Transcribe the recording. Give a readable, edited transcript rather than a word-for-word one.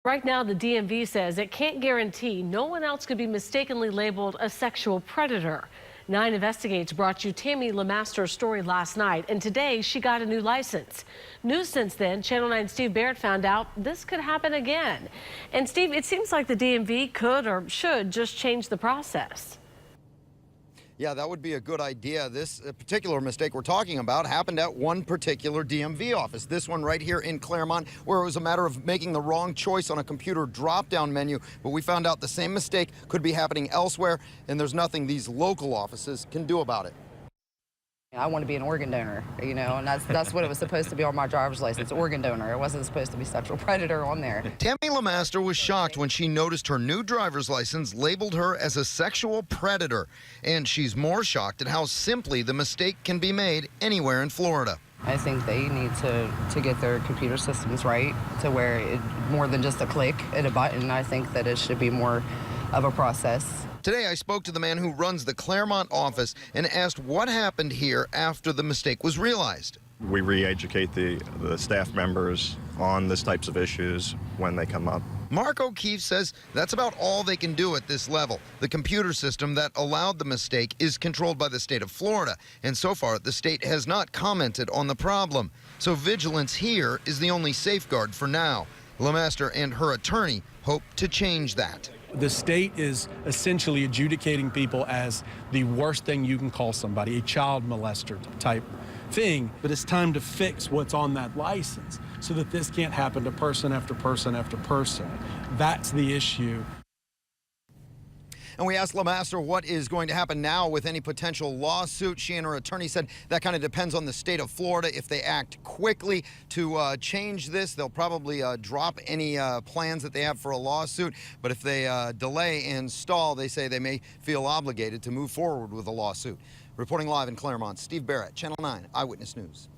Right now, the DMV says it can't guarantee no one else could be mistakenly labeled a sexual predator. 9 Investigates brought you Tammy Lemaster's story last night, and today she got a new license. News since then, Channel 9 Steve Barrett found out this could happen again. And Steve, it seems like the DMV could or should just change the process. Yeah, that would be a good idea. This particular mistake we're talking about happened at one particular DMV office. This one right here in Claremont, where it was a matter of making the wrong choice on a computer drop-down menu. But we found out the same mistake could be happening elsewhere, and there's nothing these local offices can do about it. I want to be an organ donor, and that's what it was supposed to be on my driver's license, organ donor. It wasn't supposed to be sexual predator on there. Tammy Lemaster was shocked when she noticed her new driver's license labeled her as a sexual predator. And she's more shocked at how simply the mistake can be made anywhere in Florida. I think they need to get their computer systems right to where it more than just a click and a button. I think that it should be more of a process. Today, I spoke to the man who runs the Claremont office and asked what happened here after the mistake was realized. We re-educate the staff members on these types of issues when they come up. Mark O'Keefe says that's about all they can do at this level. The computer system that allowed the mistake is controlled by the state of Florida, and so far the state has not commented on the problem. So vigilance here is the only safeguard for now. Lemaster and her attorney hope to change that. The state is essentially adjudicating people as the worst thing you can call somebody, a child molester type thing. But it's time to fix what's on that license so that this can't happen to person after person after person. That's the issue. And we asked Lemaster what is going to happen now with any potential lawsuit. She and her attorney said that kind of depends on the state of Florida. If they act quickly to change this, they'll probably drop any plans that they have for a lawsuit. But if they delay and stall, they say they may feel obligated to move forward with a lawsuit. Reporting live in Claremont, Steve Barrett, Channel 9 Eyewitness News.